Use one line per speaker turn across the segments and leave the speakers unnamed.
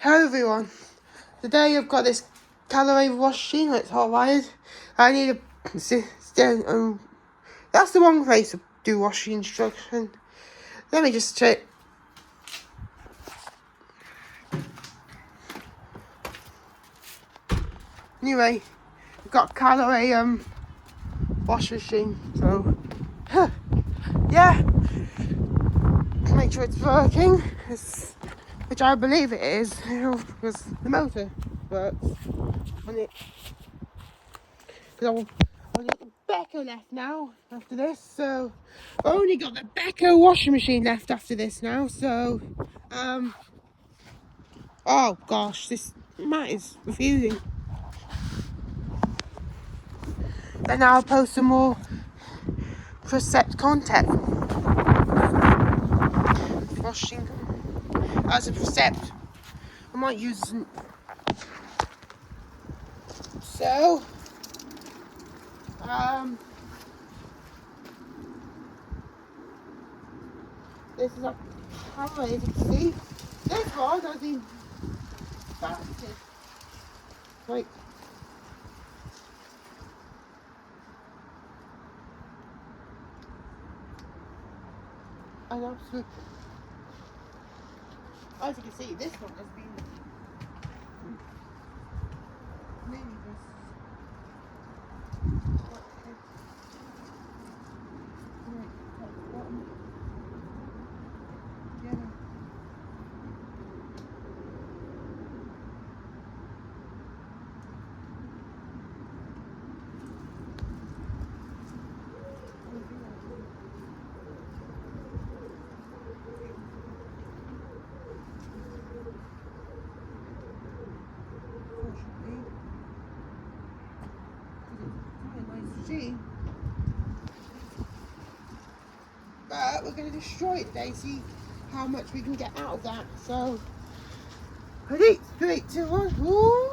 Hello everyone. Today I've got this Callaway washing machine that's hot wired. I need a system. That's the wrong place to do washing instruction. Let me just check. Anyway, I've got Callaway wash machine. So yeah, make sure it's working. Which I believe it is, because the motor works on it. Because I've got the Becco left now after this, so I've only got the Becco washing machine left after this now. So, oh gosh, this mat is refusing. Then I'll post some more Precept content. Washing as a Precept. I might use some. So, this is a Callaway, as you can see. This one has been fasted. Like, an absolute. As you can see, this one has been really just. But we're going to destroy it today, see how much we can get out of that. So, ready? 3, 2, 1. Woo!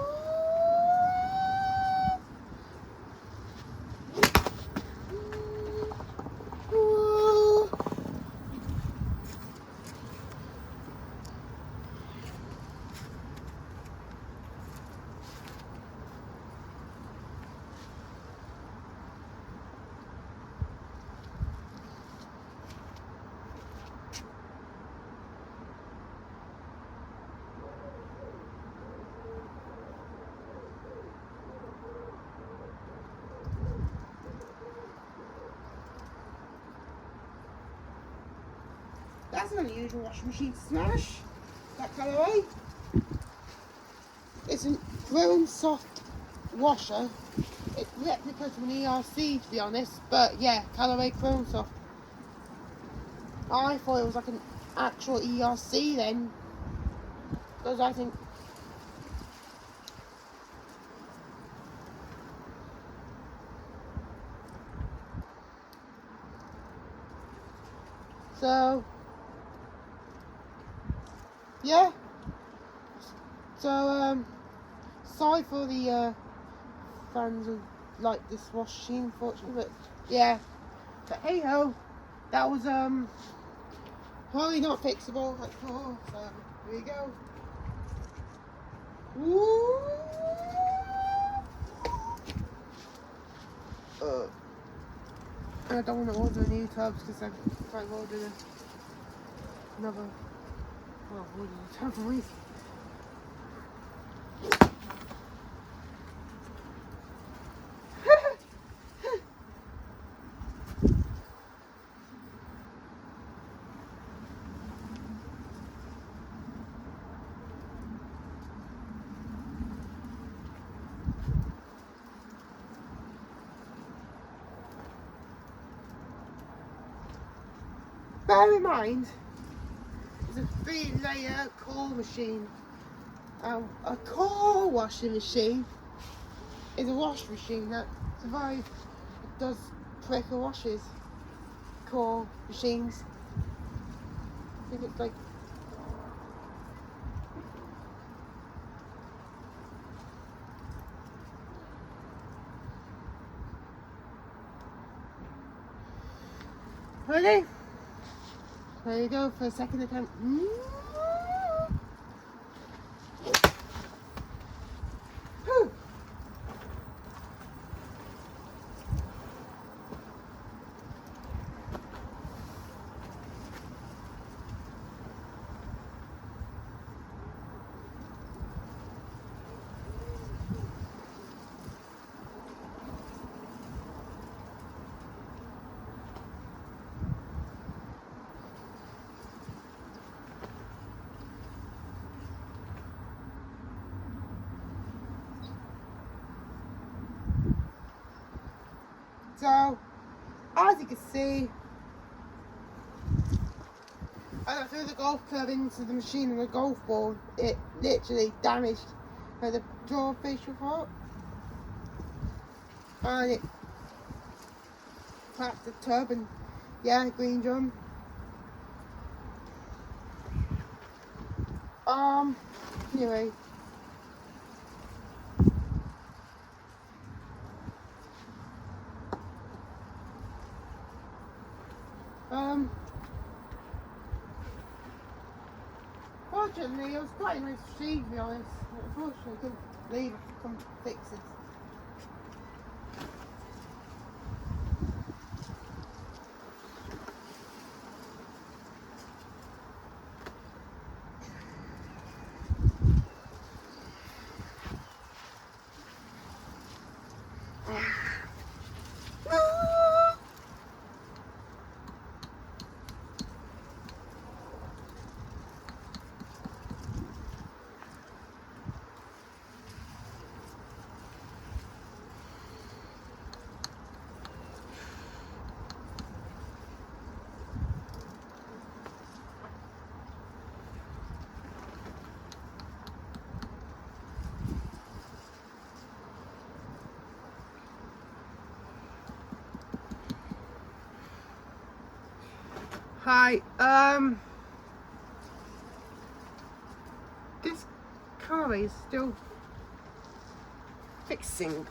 That's an unusual washing machine to smash. That Callaway. It's a chrome soft washer. It's replica to an ERC, to be honest, but yeah, Callaway Chrome soft. I thought it was like an actual ERC then, because I think. So, yeah. So, sorry for the fans who like this washing, unfortunately, but yeah. But hey ho, that was probably not fixable at all. So here you go. Woo! I don't want to order new tubs because I've ordered another. Well, ordered a tub for me. Bear in mind, it's a 3-layer core machine. A core washing machine is a wash machine that survives. It does quicker washes. Core machines. I think it's like. Ready? There you go for a second attempt. So, as you can see, I threw the golf club into the machine and the golf ball. It literally damaged the drawfish report, and it cracked the tub, and yeah, green drum. Anyway. Fortunately, it was quite a nice machine, to be honest. Unfortunately, I couldn't leave it, couldn't fix it. Hi, this car is still fixing.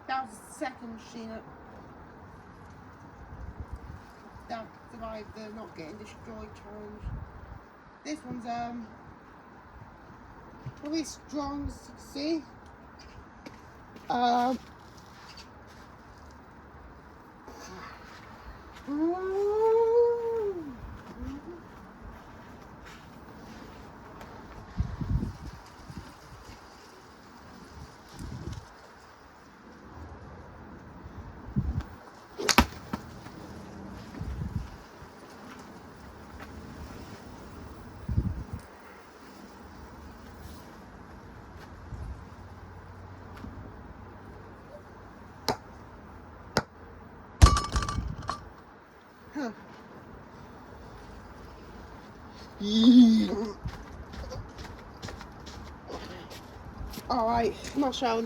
That was the second machine that survived the not getting destroyed challenge. This one's really strong, as you can see. Alright, I'm not sure how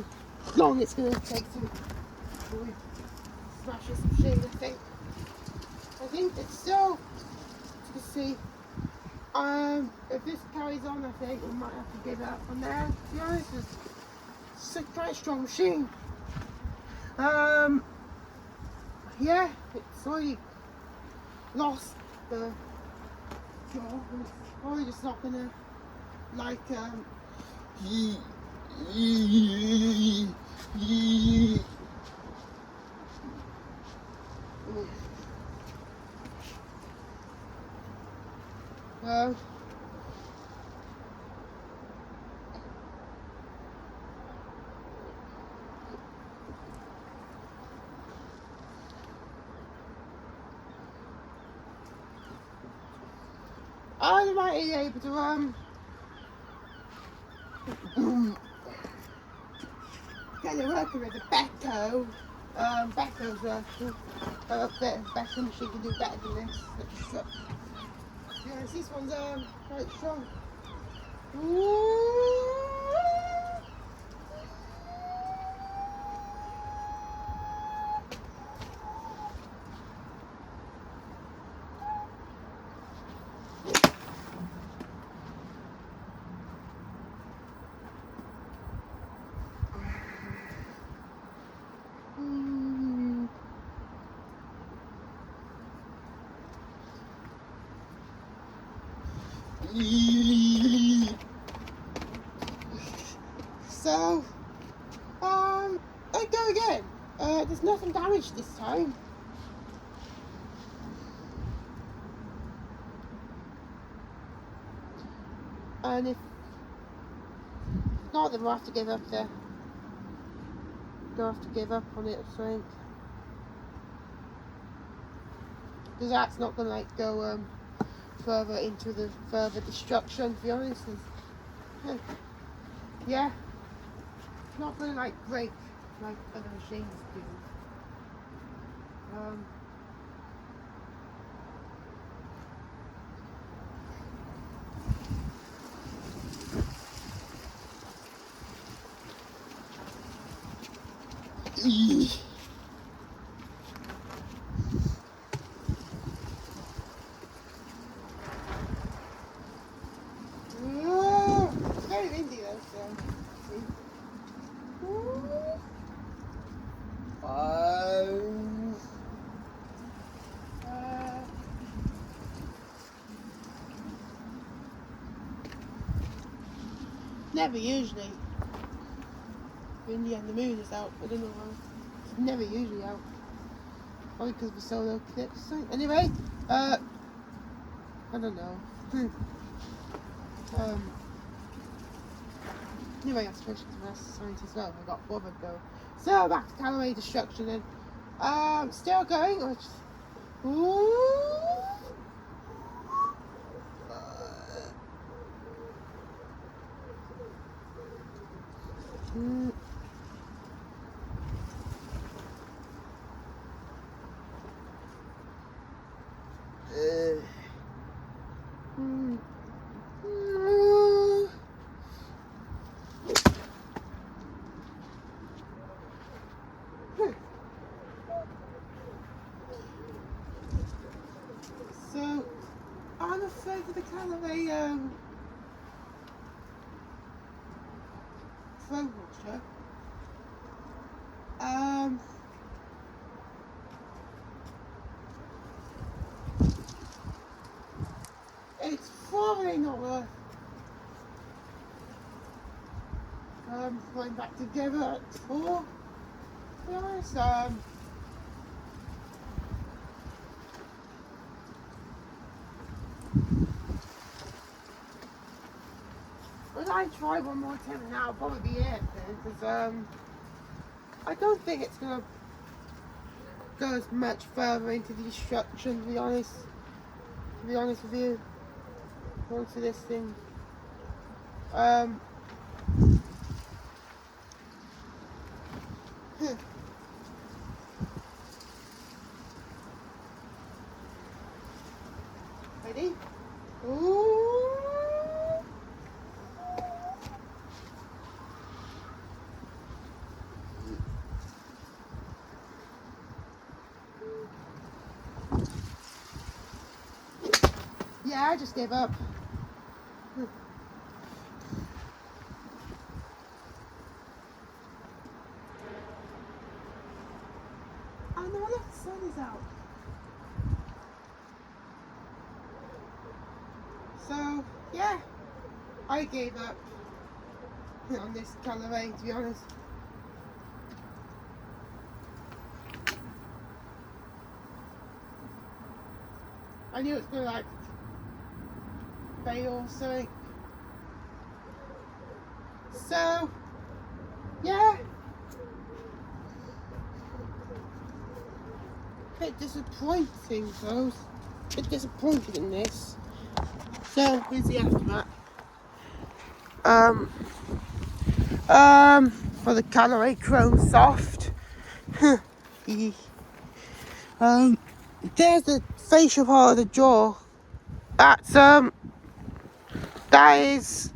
long it's going to take to smash this machine. I think it's still, as you can see, if this carries on, I think we might have to give it up on there. To be honest, it's a quite strong machine. Yeah, it's already lost the jaw. It's probably just not gonna like I might be able to get it working with the backhoe. Backhoe's a better machine can do better than this. Yeah, this one's quite strong. So, I go again. There's nothing damaged this time. And if not, then we'll have to give up there. We'll have to give up on it, I think. Because that's not going to like go further into the further destruction, to be honest. Yeah, it's not going to like break like other machines do. It's very windy though, so never usually windy and the moon is out. I don't know why. It's never usually out. Probably because of the solar eclipse. Anyway, I don't know. Anyway, I switched to the science as well. I got bothered though. So back to Callaway destruction then. Still going. Or just, So I'm afraid of the Callaway Chrome washer. It's probably not worth going back together at 4, to be honest. When I try one more time now, I'll probably be it then, because I don't think it's going to go as much further into the destruction, to be honest with you, onto this thing. Ready? Ooh. Yeah, I just gave up. Oh no, look, the sun is out. So, yeah, I gave up on this Callaway, to be honest. I knew it was going to like fail or something. So, yeah. Bit disappointing, though. Bit disappointed in this. So, here's the aftermath. For the Callaway Chrome Soft. There's the facial part of the jaw. That is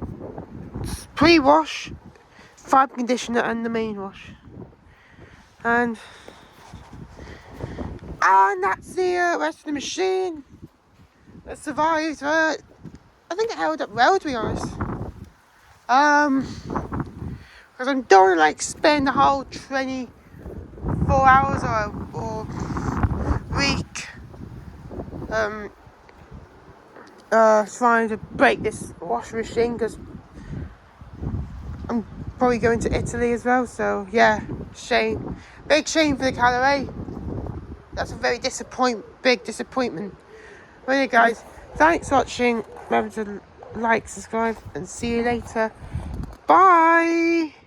pre-wash, fabric conditioner, and the main wash. And that's the rest of the machine that survived. I think it held up well, to be honest. Because I don't want to like spend the whole 24 hours or week trying to break this washing machine, because I'm probably going to Italy as well. So yeah, shame. Big shame for the Callaway. That's a very big disappointment. Well, yeah, guys, thanks for watching. Remember to like, subscribe, and see you later. Bye.